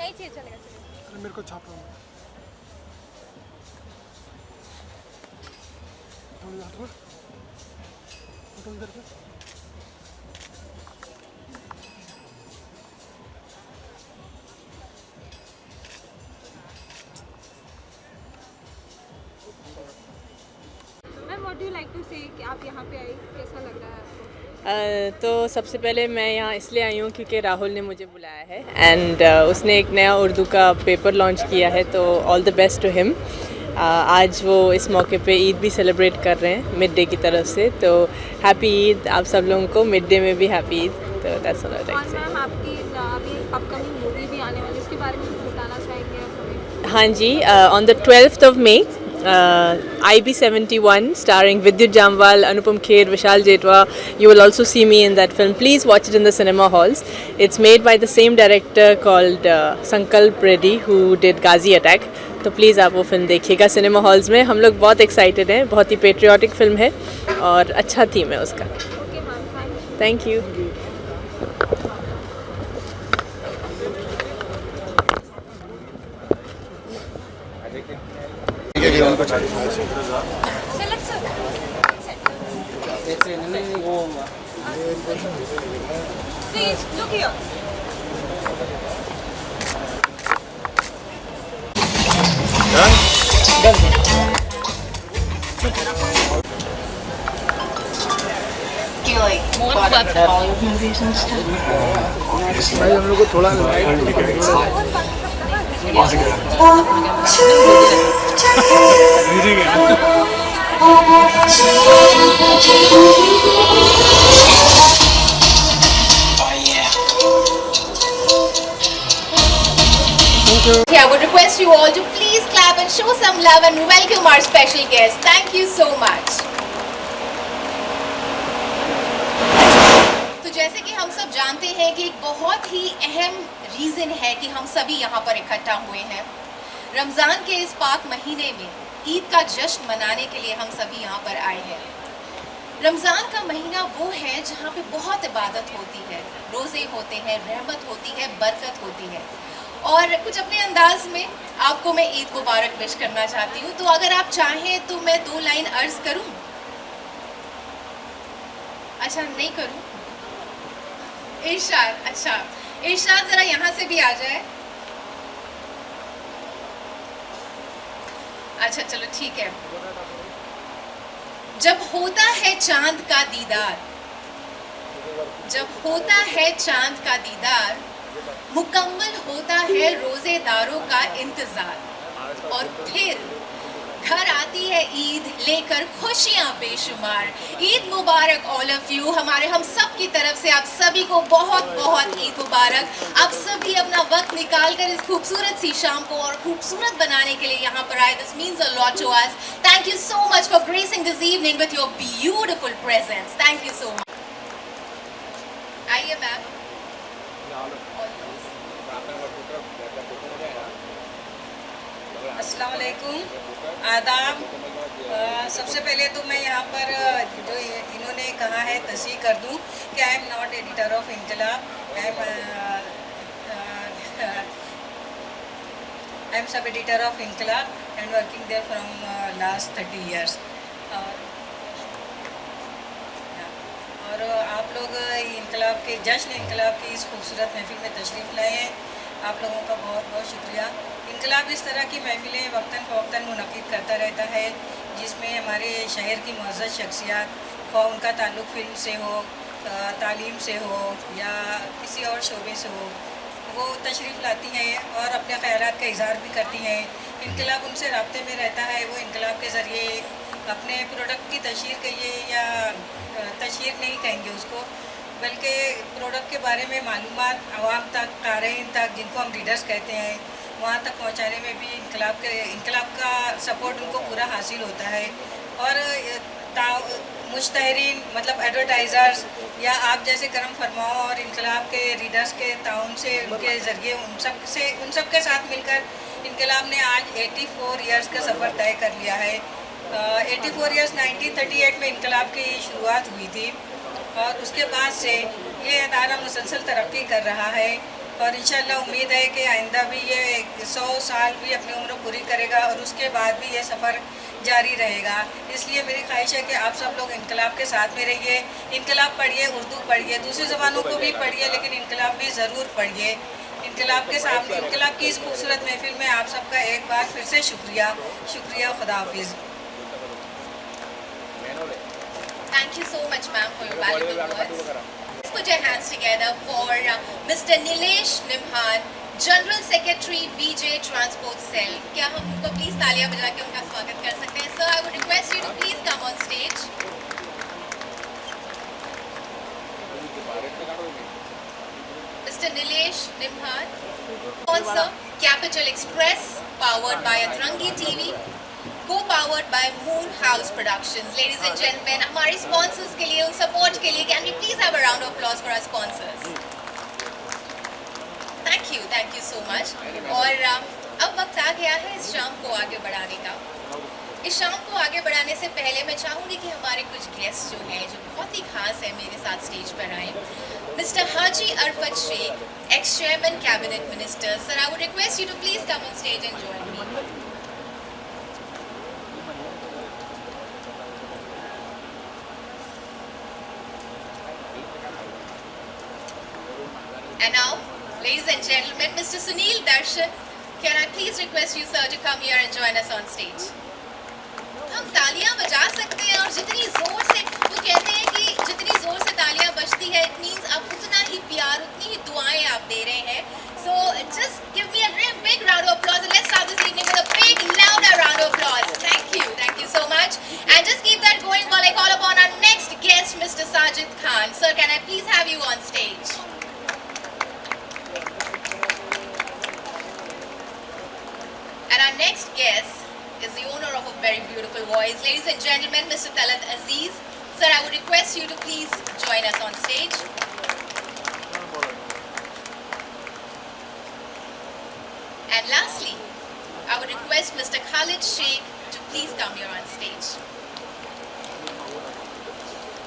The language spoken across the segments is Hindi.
नहीं चाहिए, चलेगा चलेगा। मेरे को छाप फोटो इधर पे। Ma'am what do you like to say कि आप यहाँ पे आई, कैसा लग रहा है आपको? तो सबसे पहले मैं यहाँ इसलिए आई हूँ क्योंकि राहुल ने मुझे बुलाया है एंड उसने एक नया उर्दू का पेपर लॉन्च किया है, तो all the best to him. आज वो इस मौके पे ईद भी सेलिब्रेट कर रहे हैं मिड डे की तरफ से, तो हैप्पी ईद आप सब लोगों को, मिड डे में भी हैप्पी ईद। तो दैट्स ऑल आई और लाइक। मैम आपकी अभी अपकमिंग मूवी भी आने वाली है, उसके बारे में कुछ बताना चाहेंगे आप हमें? हाँ जी, on the 12th of May, IB71 starring Vidyut Jamwal, Anupam Kher, Vishal Jetwa. You will also see me in that film. Please watch it in the cinema halls. It's made by the same director called Sankalp Reddy who did Ghazi Attack. तो प्लीज़ आप वो फिल्म देखिएगा सिनेमा हॉल्स में। हम लोग बहुत एक्साइटेड हैं, बहुत ही पेट्रियाटिक फिल्म है और अच्छा थीम है उसका। Okay ma'am, thank you. Thank you. Select sir. Please look here. भाई हम लोग को थोड़ा I would request you all to please clap and show some love and welcome our special guest. Thank you so much. तो जैसे कि हम सब जानते हैं कि एक बहुत ही अहम रीज़न है कि हम सभी यहाँ पर इकट्ठा हुए हैं। रमज़ान के इस पाक महीने में ईद का जश्न मनाने के लिए हम सभी यहाँ पर आए हैं। रमज़ान का महीना वो है जहाँ पे बहुत इबादत होती है, रोज़े होते हैं, रहमत होती है, बरकत होती है। और कुछ अपने अंदाज में आपको मैं ईद मुबारक विश करना चाहती हूँ। तो अगर आप चाहें तो मैं 2 लाइन अर्ज करूँ? अच्छा नहीं करूँ? इरशाद, अच्छा इरशाद ज़रा यहाँ से भी आ जाए। अच्छा चलो ठीक है। जब होता है चांद का दीदार, जब होता है चांद का दीदार, मुकम्मल होता है रोजेदारों का इंतजार, और फिर घर आती है ईद लेकर खुशियां बेशुमार। ईद मुबारक ऑल ऑफ यू। हम सब की तरफ से आप सभी को बहुत बहुत ईद मुबारक। आप सभी अपना वक्त निकाल कर इस खूबसूरत सी शाम को और खूबसूरत बनाने के लिए यहाँ पर आए। This means a lot to us. Thank you so much for gracing this evening with your beautiful presence. Thank you so much. आइए मैम। अस्सलाम वालेकुम, आदाब। सबसे पहले तो मैं यहाँ पर जो इन्होंने कहा है तस्दीक कर दूँ कि I am not editor of Inquilab, I am sub editor of Inquilab and working there from last 30 years। और आप लोग इनकलाब के जश्न इनकलाब की इस खूबसूरत महफिल में तशरीफ़ लाए हैं। आप लोगों का बहुत बहुत शुक्रिया। इनकलाब इस तरह की महफिलें वक्तन फ़वक्तन मुनक़िद करता रहता है जिसमें हमारे शहर की मुअज़्ज़ज़ शख्सियात, ख़्वाह उनका ताल्लुक़ फ़िल्म से हो, तालीम से हो या किसी और शोबे से हो, वो तशरीफ़ लाती हैं और अपने ख़यालात का इज़हार भी करती हैं। इनकलाब उनसे राब्ते में रहता है। वो इनकलाब के ज़रिए अपने प्रोडक्ट की तशहीर कहिए या तशहीर नहीं कहेंगे उसको, बल्कि प्रोडक्ट के बारे में मालूमात आवाम तक, क़ारीन तक, जिनको हम रीडर्स कहते हैं, वहाँ तक पहुँचाने में भी इनकलाब का सपोर्ट उनको पूरा हासिल होता है। और मुश्तहरीन मतलब एडवर्टाइज़र्स या आप जैसे करम फरमाओ और इनकलाब के रीडर्स के ताउन से उनके ज़रिए उन सब के साथ मिलकर इनकलाब ने आज 84 इयर्स का सफ़र तय कर लिया है। 84 इयर्स 1938 में इनकलाब की शुरुआत हुई थी और उसके बाद से ये अदारा मुसलसल तरक्की कर रहा है और इंशाल्लाह उम्मीद है कि आइंदा भी ये 100 साल भी अपनी उम्र पूरी करेगा और उसके बाद भी ये सफ़र जारी रहेगा। इसलिए मेरी ख्वाहिश है कि आप सब लोग इनकलाब के साथ में रहिए, इनकलाब पढ़िए, उर्दू पढ़िए, दूसरी ज़बानों को भी पढ़िए, लेकिन इनकलाब भी ज़रूर पढ़िए। इनकलाब के सामने इनकलाब की इस खूबसूरत महफिल में आप सबका एक बार फिर से शुक्रिया। खुदा हाफिज़। Thank you so much, ma'am, for your valuable words. Let's put your hands together for Mr. Nilesh Nimhan, General Secretary, BJ Transport Cell. क्या हम उनको प्लीज तालियां बजा के उनका स्वागत कर सकते हैं? Sir, I would request you to please come on stage. Mr. Nilesh Nimhan. Sponsor, Capital Express, powered by Atrangi TV. Co-powered by Moon House Productions. Ladies and gentlemen, हमारे sponsors के लिए, उन support के लिए, can we please have a round of applause for our sponsors? Thank you so much. और अब वक्त आ गया है इस शाम को आगे बढ़ाने का। इस शाम को आगे बढ़ाने से पहले मैं चाहूँगी कि हमारे कुछ गेस्ट जो हैं, जो बहुत ही खास है, मेरे साथ स्टेज पर आए। Mr. Haji Arfat Sheikh, ex-chairman cabinet minister. Sir, I would request you to please come on stage and join me. And now, ladies and gentlemen, Mr. Sunil Darshan, can I please request you, sir, to come here and join us on stage? हम तालियां बजा सकते हैं और जितनी जोर से, वो कहते हैं कि जितनी जोर से तालियां बजती है, it means आप उतना ही प्यार, उतनी ही दुआएं आप दे रहे हैं. So just give me a big round of applause and let's start this evening with a big, louder round of applause. Thank you so much. And just keep that going while I call upon our next guest, Mr. Sajid Khan. Sir, can I please have you on stage? And our next guest is the owner of a very beautiful voice. Ladies and gentlemen, Mr. Talat Aziz. Sir, I would request you to please join us on stage. And lastly, I would request Mr. Khalid Sheikh to please come here on stage.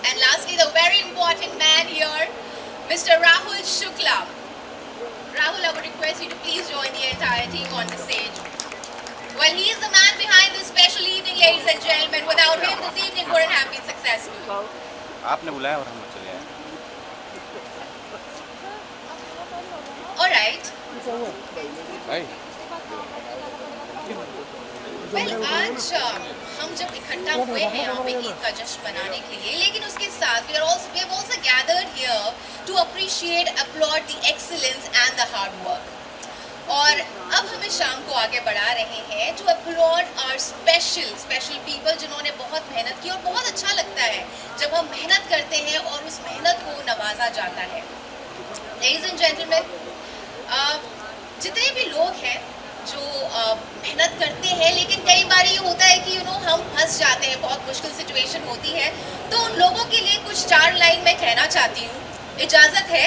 And lastly, the very important man here, Mr. Rahul Shukla. Rahul, I would request you to please join the entire team on the stage. Well, he is the man behind this special evening, ladies and gentlemen. Without him, this evening wouldn't have been successful. आपने बुलाया और हम लोग चले आए। All right. Well, आज हम जब इकट्ठा हुए हैं यहाँ पे ईद का जश्न मनाने के लिए, लेकिन उसके साथ we have also gathered here to appreciate, applaud the excellence and the hard work. और अब हम इस शाम को आगे बढ़ा रहे हैं to applaud our special people जिन्होंने बहुत मेहनत की और बहुत अच्छा लगता है जब हम मेहनत करते हैं और उस मेहनत को नवाजा जाता है. Ladies and gentlemen, जितने भी लोग हैं जो मेहनत करते हैं, लेकिन कई बार ये होता है कि हम फंस जाते हैं, बहुत मुश्किल सिचुएशन होती है, तो उन लोगों के लिए कुछ 4 लाइन मैं कहना चाहती हूँ. इजाज़त है?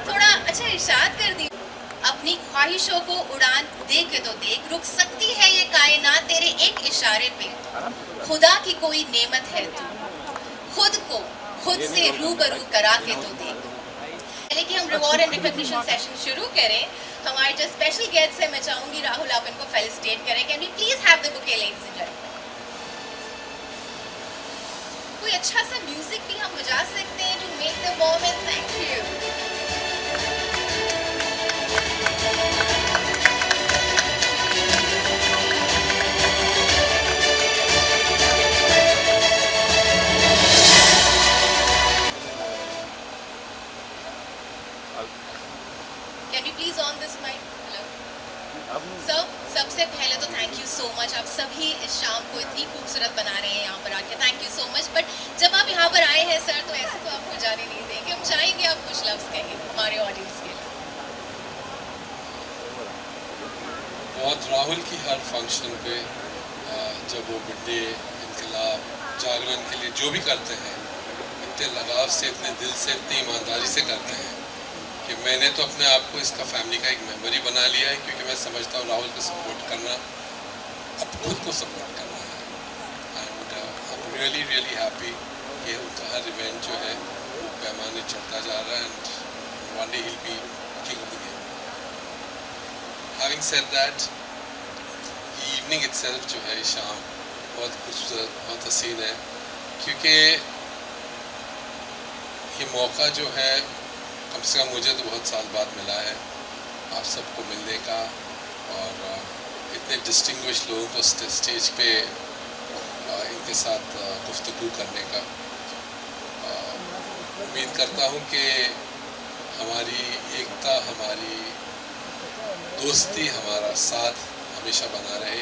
थोड़ा अच्छा इरशाद कर दी. अपनी ख्वाहिशों को उड़ान दे के तो देख, रुक सकती है ये कायनात तेरे एक इशारे पे. खुदा की कोई नेमत है तू, खुद को खुद से रूबरू करा के तो देख. पहले कि हम रिवॉर्ड एंड रिकॉग्निशन सेशन शुरू करें, हमारे जो स्पेशल गेस्ट हैं, मैं चाहूँगी राहुल आप इनको फेलिसिटेट करें. Can we please have the bouquet ladies and gentleman? कोई अच्छा सा म्यूजिक भी हम बजा सकते हैं to make the moment. Thank you. Can you please on this mic? Hello. Sir, सबसे पहले तो थैंक यू सो मच. आप सभी इस शाम को इतनी खूबसूरत बना रहे हैं यहाँ पर आके. Thank you so much. But जब आप यहाँ पर आए हैं सर, तो ऐसे तो आपको जाने नहीं देंगे. हम चाहेंगे आप कुछ लफ्ज़ कहें हमारे ऑडियंस के लिए. बहुत राहुल की हर फंक्शन पे जब वो बर्थडे, इनकलाब, जागरण के लिए जो भी करते हैं इतने लगाव से, इतने दिल से, इतनी ईमानदारी से करते हैं कि मैंने तो अपने आप को इसका फैमिली का एक मेम्बर ही बना लिया है, क्योंकि मैं समझता हूँ राहुल को सपोर्ट करना अब खुद को सपोर्ट करना है। आई एम रियली हैप्पी कि उनका हर इवेंट जो है पैमाने चढ़ता जा रहा है and one day he will be king of the game. Having said that, evening itself जो है शाम बहुत खूबसूरत, बहुत हसीन है, क्योंकि ये मौका जो है कम से कम मुझे तो बहुत साल बाद मिला है आप सबको मिलने का और इतने डिस्टिंग्विश लोगों को स्टेज पे इनके साथ गुफ्तगू करने का। उम्मीद करता हूँ कि हमारी एकता, हमारी दोस्ती, हमारा साथ हमेशा बना रहे,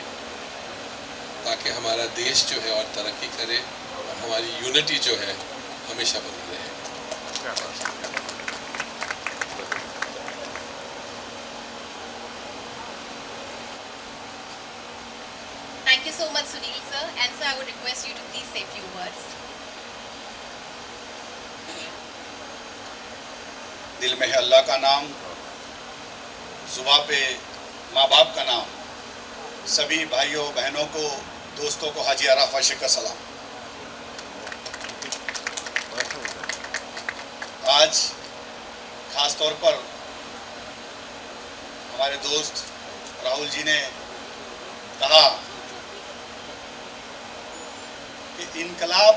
ताकि हमारा देश जो है और तरक्की करे और हमारी यूनिटी जो है हमेशा बनी रहे। Thank you so much, Sunil sir. And sir, I would request you to please say a few words. दिल में है अल्लाह का नाम, जुबां पे माँ बाप का नाम, सभी भाइयों बहनों को, दोस्तों को हाजी आराफ आशिक का सलाम। आज खास तौर पर हमारे दोस्त राहुल जी ने कहा कि इनकलाब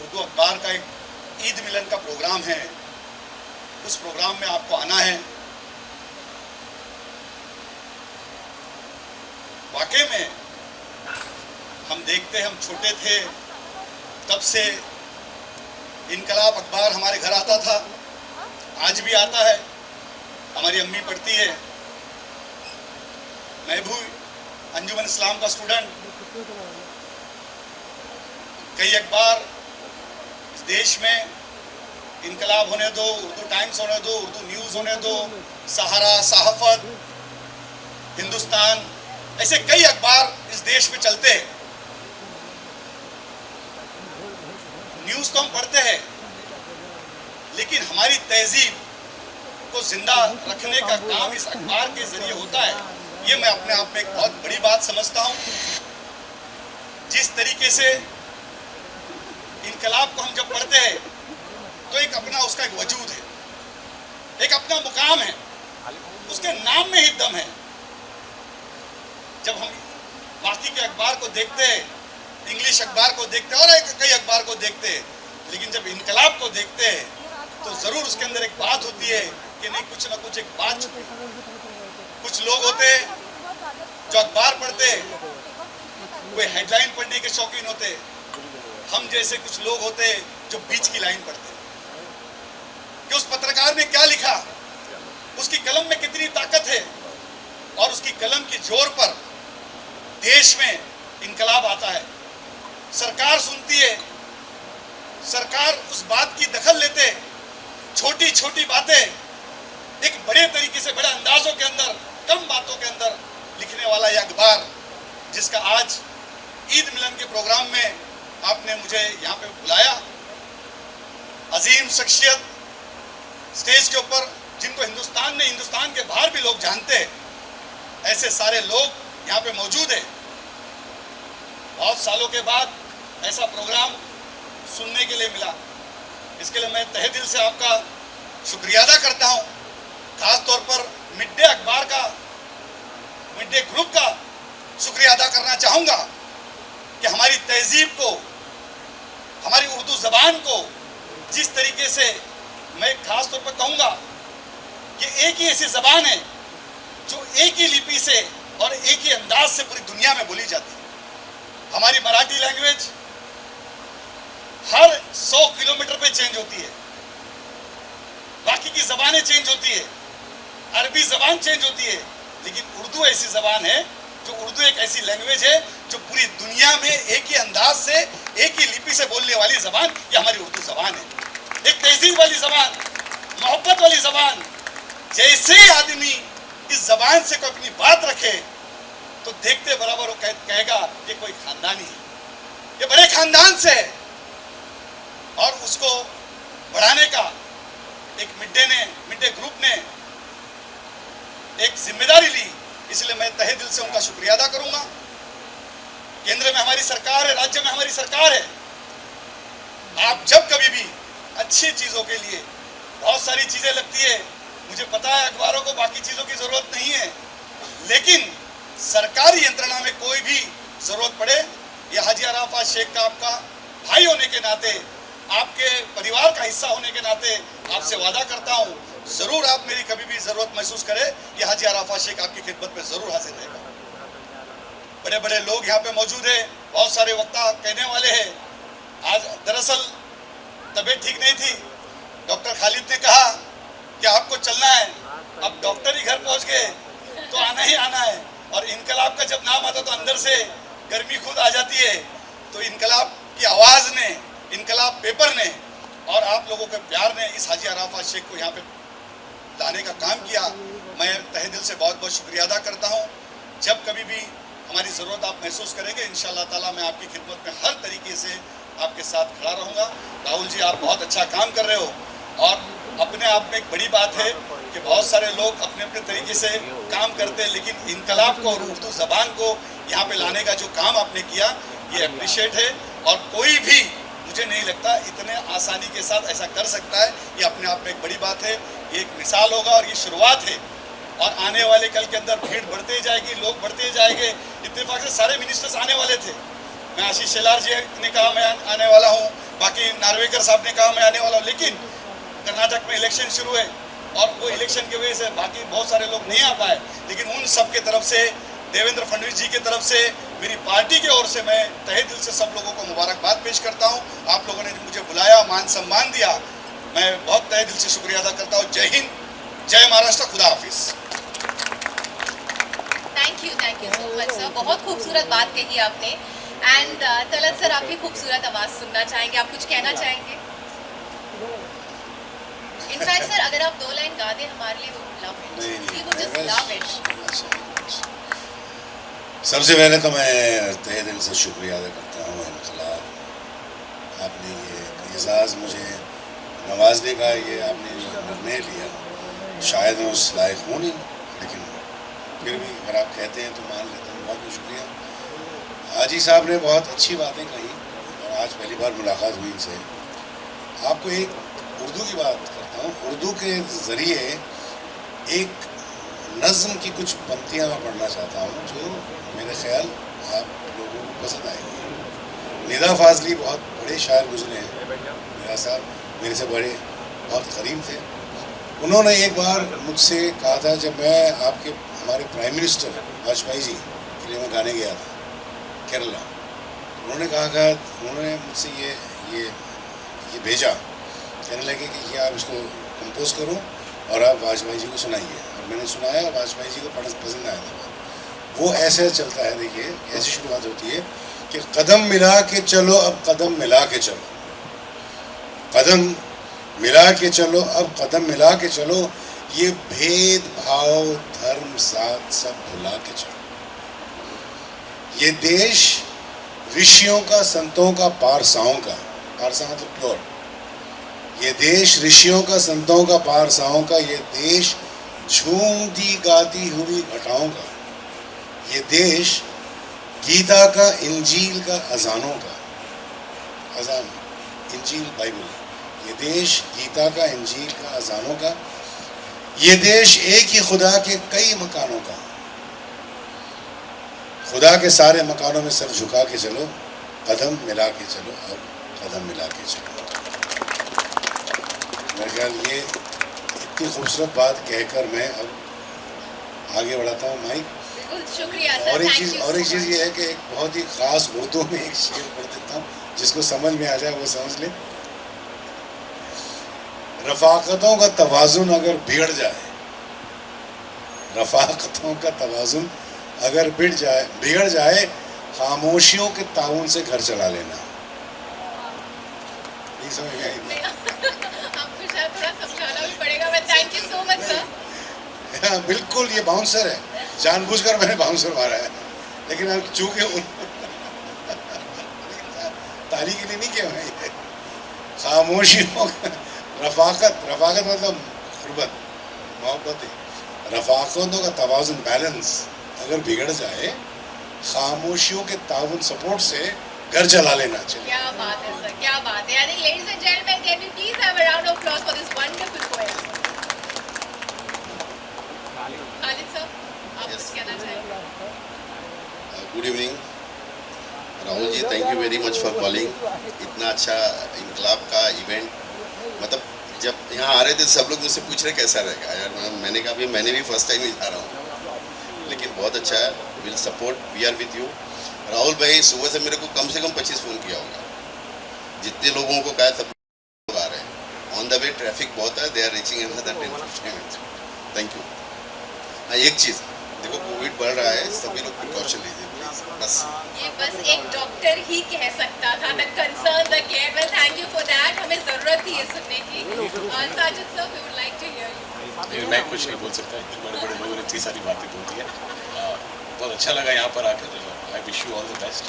उर्दू अखबार का एक ईद मिलन का प्रोग्राम है, उस प्रोग्राम में आपको आना है। वाकई में हम देखते, हम छोटे थे तब से इनकलाब अखबार हमारे घर आता था, आज भी आता है, हमारी अम्मी पढ़ती है। मैं भी अंजुमन इस्लाम का स्टूडेंट, कई अखबार इस देश में इनकलाब होने दो, उर्दू टाइम्स होने दो, उर्दू न्यूज़ होने दो, सहारा, सहाफत, हिंदुस्तान, ऐसे कई अखबार इस देश में चलते हैं। न्यूज़ तो हम पढ़ते हैं, लेकिन हमारी तहजीब को जिंदा रखने का काम इस अखबार के जरिए होता है। ये मैं अपने आप में एक बहुत बड़ी बात समझता हूँ। जिस तरीके से इनकलाब को हम जब पढ़ते हैं तो एक अपना उसका एक वजूद है, एक अपना मुकाम है, उसके नाम में ही दम है। जब हम बाकी के अखबार को देखते हैं, इंग्लिश अखबार को देखते हैं और कई अखबार को देखते हैं, लेकिन जब इनकलाब को देखते हैं तो ज़रूर उसके अंदर एक बात होती है कि नहीं, कुछ ना कुछ एक बात छुपी। कुछ लोग होते हैं जो अखबार पढ़ते हैं, वे हेडलाइन पढ़ने के शौकीन होते हैं। हम जैसे कुछ लोग होते हैं जो बीच की लाइन पढ़ते हैं कि उस पत्रकार ने क्या लिखा, उसकी कलम में कितनी ताकत है, और उसकी कलम की जोर पर देश में इनकलाब आता है। सरकार सुनती है, सरकार उस बात की दखल लेते, छोटी छोटी बातें एक बड़े तरीके से, बड़े अंदाजों के अंदर, कम बातों के अंदर लिखने वाला यह अखबार, जिसका आज ईद मिलन के प्रोग्राम में आपने मुझे यहाँ पे बुलाया। अजीम शख्सियत स्टेज के ऊपर, जिनको हिंदुस्तान ने, हिंदुस्तान के बाहर भी लोग जानते हैं, ऐसे सारे लोग यहाँ पे मौजूद है। बहुत सालों के बाद ऐसा प्रोग्राम सुनने के लिए मिला, इसके लिए मैं तहे दिल से आपका शुक्रिया अदा करता हूँ। खास तौर पर मिड डे अखबार का, मिड डे ग्रुप का शुक्रिया अदा करना चाहूँगा कि हमारी तहजीब को, हमारी उर्दू ज़बान को जिस तरीके से, मैं खास तौर पर कहूँगा कि एक ही ऐसी ज़बान है जो एक ही लिपि से और एक ही अंदाज से पूरी दुनिया में बोली जाती है। हमारी मराठी लैंग्वेज हर 100 किलोमीटर पे चेंज होती है, बाकी की ज़बानें चेंज होती है, अरबी ज़बान चेंज होती है, लेकिन उर्दू ऐसी ज़बान है जो, उर्दू एक ऐसी लैंग्वेज है जो पूरी दुनिया में एक ही अंदाज से, एक ही लिपि से बोलने वाली ज़बान, ये हमारी उर्दू ज़बान है। एक तहजीब वाली ज़बान, मोहब्बत वाली ज़बान। जैसे ही आदमी इस ज़बान से कोई अपनी बात रखे तो देखते बराबर वो कहेगा ये कोई ख़ानदानी है, ये बड़े खानदान से है और उसको बढ़ाने का एक मिड डे ग्रुप ने एक जिम्मेदारी ली, इसलिए मैं तहे दिल से उनका शुक्रिया अदा करूंगा। केंद्र में हमारी सरकार है, राज्य में हमारी सरकार है। आप जब कभी भी अच्छी चीजों के लिए बहुत सारी चीजें लगती है, मुझे पता है अखबारों को बाकी चीजों की जरूरत नहीं है, लेकिन सरकारी यंत्रणा में कोई भी जरूरत पड़े, ये हाजी अराफात शेख का आपका भाई होने के नाते, आपके परिवार का हिस्सा होने के नाते आपसे वादा करता हूं, जरूर आप मेरी कभी भी जरूरत महसूस करें, ये हाजी अराफात शेख आपकी खिदमत में जरूर हाजिर रहेगा। बड़े बड़े लोग यहाँ पे मौजूद है, बहुत सारे वक्ता कहने वाले हैं। आज दरअसल तबीयत ठीक नहीं थी, डॉक्टर खालिद ने कहा कि आपको चलना है, अब डॉक्टर ही घर पहुंच गए तो आना ही आना है। और इनकलाब का जब नाम आता तो अंदर से गर्मी खुद आ जाती है। तो इनकलाब की आवाज़ ने, इनकलाब पेपर ने और आप लोगों के प्यार ने इस हाजी अराफात शेख को यहाँ पे लाने का काम किया। मैं तहे दिल से बहुत बहुत शुक्रिया अदा करता हूँ। जब कभी भी हमारी ज़रूरत आप महसूस करेंगे, इंशाअल्लाह ताला मैं आपकी खिदमत में हर तरीके से आपके साथ खड़ा रहूँगा। राहुल जी, आप बहुत अच्छा काम कर रहे हो और अपने आप में एक बड़ी बात है कि बहुत सारे लोग अपने अपने तरीके से काम करते हैं, लेकिन इनकलाब को और उर्दू ज़बान को यहाँ पे लाने का जो काम आपने किया, ये अप्रिशिएट है। और कोई भी, मुझे नहीं लगता इतने आसानी के साथ ऐसा कर सकता है। ये अपने आप में एक बड़ी बात है, ये एक मिसाल होगा और ये शुरुआत है। और आने वाले कल के अंदर भीड़ बढ़ते ही जाएगी, लोग बढ़ते ही जाएंगे। इत्तेफाक से सारे मिनिस्टर्स आने वाले थे। मैं आशीष शेलार जी ने कहा मैं आने वाला हूँ, बाकी नार्वेकर साहब ने कहा मैं आने वाला हूँ, लेकिन कर्नाटक में इलेक्शन शुरू है और वो इलेक्शन की वजह से बाकी बहुत सारे लोग नहीं आ पाए। लेकिन उन सब के तरफ से, देवेंद्र फडणवीस जी की तरफ से, मेरी पार्टी की ओर से मैं तहे दिल से सब लोगों को मुबारकबाद पेश करता हूँ। आप लोगों ने मुझे बुलाया, मान सम्मान दिया, मैं बहुत तहे दिल से शुक्रिया अदा करता हूँ। जय हिंद, जय महाराष्ट्र, खुदा हाफिज़। Thank you so much sir, बहुत खूबसूरत बात कही आपने। एंड तलत सर, आपकी खूबसूरत आवाज़ सुनना चाहेंगे, आप कुछ कहना चाहेंगे? इनफैक्ट सर, अगर आप 2 लाइन गा दें हमारे लिए, वो जस्ट लव इट। सबसे पहले तो मैं तहे दिल से शुक्रिया अदा करता हूँ इनकलाब, आपने ये एजाज़ मुझे नवाजने का, ये आपने जो निर्णय लिया, शायद मैं उस लायक हूँ नहीं, लेकिन फिर भी अगर आप कहते हैं तो मान लेता हूँ। बहुत बहुत शुक्रिया। हाजी साहब ने बहुत अच्छी बातें कही और आज पहली बार मुलाकात हुई इनसे। आपको एक उर्दू की बात करता हूँ। उर्दू के ज़रिए एक नज़्म की कुछ पंक्तियाँ मैं पढ़ना चाहता हूँ जो मेरे ख्याल आप लोगों को पसंद आएगी। निदा फाजली बहुत बड़े शायर गुजरे हैं, मेरा साहब मेरे से बड़े बहुत करीब थे। उन्होंने एक बार मुझसे कहा था, जब मैं आपके हमारे प्राइम मिनिस्टर वाजपेयी जी के लिए मैं गाने गया था केरला, उन्होंने कहा उन्होंने मुझसे ये भेजा, कहने लगे कि ये आप इसको कंपोज करो और आप वाजपेयी जी को सुनाइए। और मैंने सुनाया, वाजपेयी जी को पसंद आया था। वो ऐसे चलता है, देखिए ऐसी शुरुआत होती है कि कदम मिला के चलो, अब कदम मिला के चलो, कदम मिला के चलो, अब कदम मिला के चलो, ये भेदभाव धर्म जात सब भुला के चलो। ये देश ऋषियों का, संतों का, पारसाओं का, पारसा मतलब प्योर, ये देश ऋषियों का, संतों का, पारसाओं का, ये देश झूमती गाती हुई घटाओं का, ये देश गीता का, इंजील का, अजानों का, अजान इंजील बाइबल, ये देश गीता का, इंजील का, अजानों का, ये देश एक ही खुदा के कई मकानों का, खुदा के सारे मकानों में सर झुका के चलो, कदम मिला के चलो, अब कदम मिला के चलो। मेरे ख्याल ये इतनी खूबसूरत बात कहकर मैं अब आगे बढ़ाता हूँ माइक। शुक्रिया सर। और एक चीज़ ये है कि एक बहुत ही ख़ास उर्दू में एक शेर पढ़ देता हूँ, जिसको समझ में आ जाए वो समझ ले। रफ़ाक़तों का तवाज़ुन अगर बिगड़ जाए, रफ़ाक़तों का तवाज़ुन अगर बिगड़ जाए, खामोशियों के ताउन से घर चला लेना। नहीं समझ में आई? आपको शायद थोड़ा समझाना भी पड़ेगा। मैं thank you so much sir. हाँ बिल्कुल, ये बाउंसर है, जानबूझकर मैंने बाउंसर मारा है, लेकिन अब चूंकि गाली के लिए नहीं किया मैं ये। खामोशियों रफाकत रफाकत मतलब गुर्बत मोहब्बत है। रफाकतों का तवाज़ुन बैलेंस अगर बिगड़ जाए, खामोशियों के ताउन सपोर्ट से घर चला लेना चाहिए। क्या बात है सर, क्या बात है। I think ladies and gentlemen, can we please have a round of applause for this wonderful poem? Khalid sir, आप कुछ कहना चाहेंगे? Good evening Rahul ji, thank you very much for calling. इतना अच्छा इनकलाब का इवेंट, मतलब जब यहाँ आ रहे थे सब लोग मुझसे पूछ रहे कैसा रहेगा यार। मैंने कहा भाई मैंने भी फर्स्ट टाइम ही जा रहा हूँ, लेकिन बहुत अच्छा है। Will support, we are with you. Rahul भाई सुबह से मेरे को कम से कम 25 फ़ोन किया होगा, जितने लोगों को कहा सब लोग आ रहे हैं। ऑन द वे ट्रैफिक बहुत है, they are reaching in another 10-15 minutes. Thank you. हाँ, एक चीज़ देखो, कोविड बढ़ रहा है, सभी लोग प्रिकॉशन लीजिए प्लीज, बस। ये बस एक डॉक्टर ही कह सकता था, the concern, the care. Well, thank you for that. हमें ज़रूरत थी ये सुनने की। Sajid sir, we would like to hear you. मैं कुछ नहीं बोल सकता, इतने बड़े बड़े लोगों ने इतनी सारी बातें बोल दी है। बहुत अच्छा लगा यहाँ पर आकर। I wish you all the best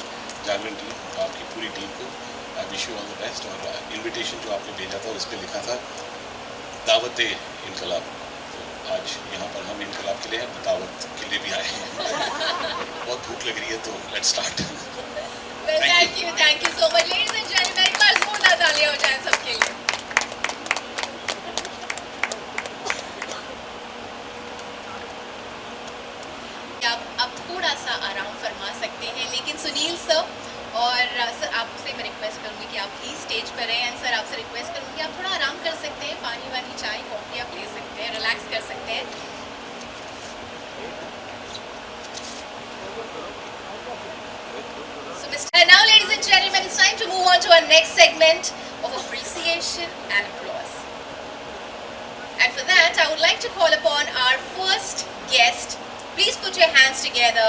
Jagran team, आपकी पूरी टीम को I wish you all the best. और इन्विटेशन जो आपने भेजा था उस पर लिखा था दावत इनकलाब, तो आज यहाँ पर हम इनकलाब के लिए हैं, दावत के लिए भी आए हैं। बहुत भूख लग रही है, तो let's start. Thank you so much ladies and gentleman. एक बार जोरदार तालियां हो जाएं सबके लिए। आप थोड़ा सा आराम फरमा सकते हैं, लेकिन सुनील सर और सर आपसे मैं रिक्वेस्ट करूंगी कि आप प्लीज स्टेज पर रहें। एंड सर आपसे रिक्वेस्ट करूंगी आप थोड़ा आराम कर सकते हैं, पानी वानी चाय कॉफी आप ले सकते हैं, रिलैक्स कर सकते हैं। Now, ladies and gentlemen, it's time to move on to our next segment of appreciation and applause. And for that, I would like to call upon our first guest. Please put your hands together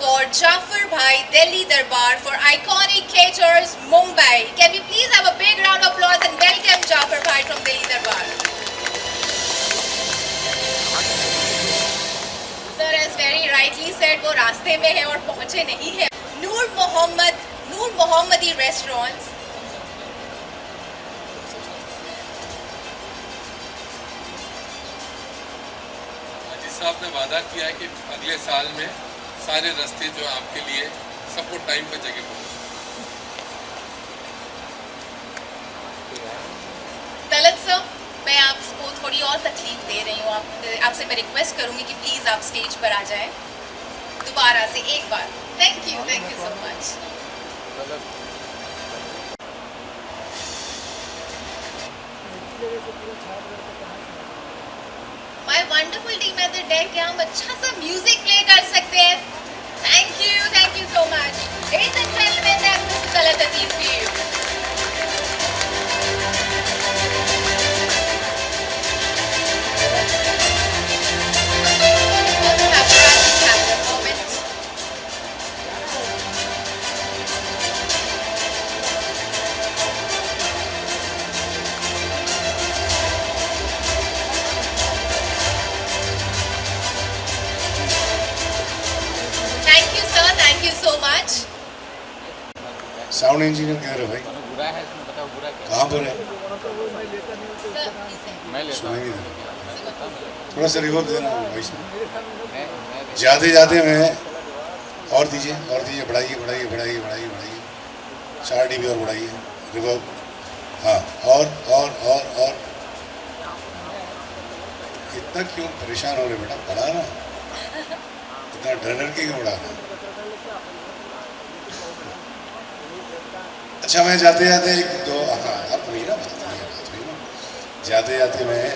for Jafar Bhai, Delhi Darbar, for Iconic Caterers, Mumbai. Can we please have a big round of applause and welcome Jafar Bhai from Delhi Darbar. Sir has very rightly said वो रास्ते में है और पहुँचे नहीं है। नूर मोहम्मदी रेस्टोरेंट्स, जिस साहब ने वादा किया है कि अगले साल में सारे रास्ते जो आपके लिए सबको टाइम पर जगह पहुँचे। तलत सर, मैं आपको थोड़ी और तकलीफ दे रही हूँ। आपसे मैं रिक्वेस्ट करूँगी कि प्लीज़ आप स्टेज पर आ जाएं दोबारा से एक बार। Thank you so much. My wonderful team at the deck, क्या हम अच्छा सा म्यूजिक प्ले कर सकते हैं? Thank you so much. Ladies and gentleman, that's Talat Aziz for you. Sound engineer कह रहे भाई कहाँ पर है? सुनाई नहीं दे रहा, थोड़ा सा रिवर्ब देना वॉइस में। जाते मैं और दीजिए बढ़ाइए 4 dB और बढ़ाइए रिवर्ब। हाँ, और इतना क्यों परेशान हो रहे बेटा? बढ़ा ना, इतना डर के क्यों बढ़ा रहा? अच्छा, मैं जाते एक दो, हाँ अब वही ना बात हुई ना, जाते मैं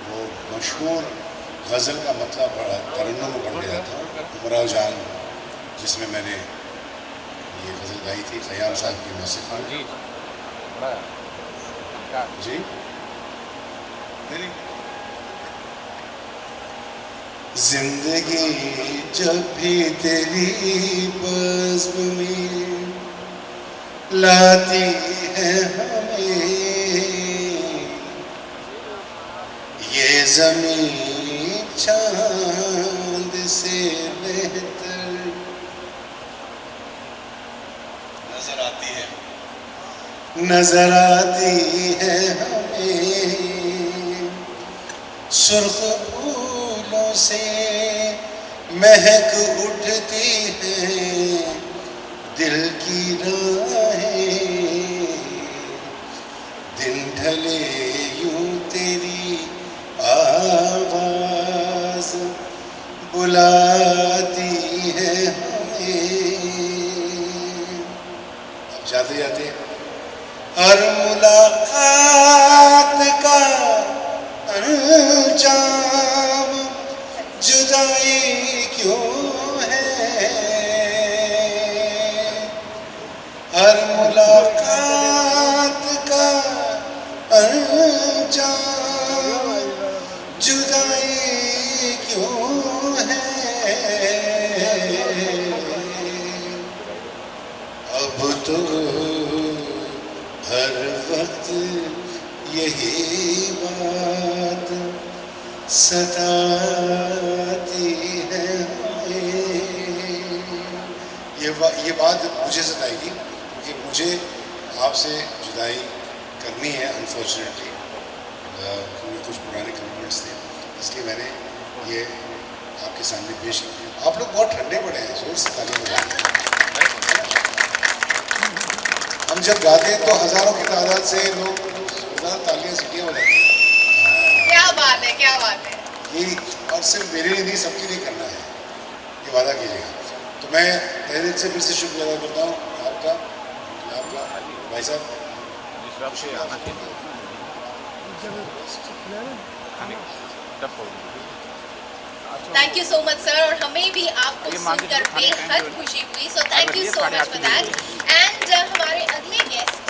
वो मशहूर गज़ल का मतलब तरन्नुम पढ़ के जाता हूँ, उमराव जान, जिसमें मैंने ये गज़ल गाई थी ख़याम साहब की मौसीक़ी जी। जिंदगी जब भी तेरी बज़्म में लाती है हमें, ये ज़मीन चांद से बेहतर नजर आती है। नजर आती है हमें, सुर्ख फूलों से महक उठती है दिल की राहें, दिन ढले यूं तेरी आवाज बुलाती है हमें। अब जाते जाते हर मुलाकात का अंजाम जुदाई क्यों है, हर मुलाकात का अंजाम जुदाई क्यों है। अब तो हर वक्त यही बात सताती है हमें। ये बात मुझे सताएगी क्योंकि मुझे आपसे जुदाई करनी है अनफॉर्चुनेटली, क्योंकि कुछ पुराने कमिटमेंट्स थे, इसलिए मैंने ये आपके सामने पेश किया। आप लोग बहुत ठंडे पड़े हैं, जोर से तालियां बजाते हैं। हम जब गाते हैं तो हजारों की तादाद से लोग तालियां सीटियां बजाते हैं। क्या बात है, क्या बात है। ये और सिर्फ मेरे लिए नहीं, सबके लिए करना है, ये वादा कीजिएगा। तो मैं तहे दिल से फिर से शुक्रिया अदा करता हूँ आपका भाई साहब। Thank you so much sir, और हमें भी आपको सुनकर बेहद खुशी हुई, so thank you so much for that. And हमारे अगले गेस्ट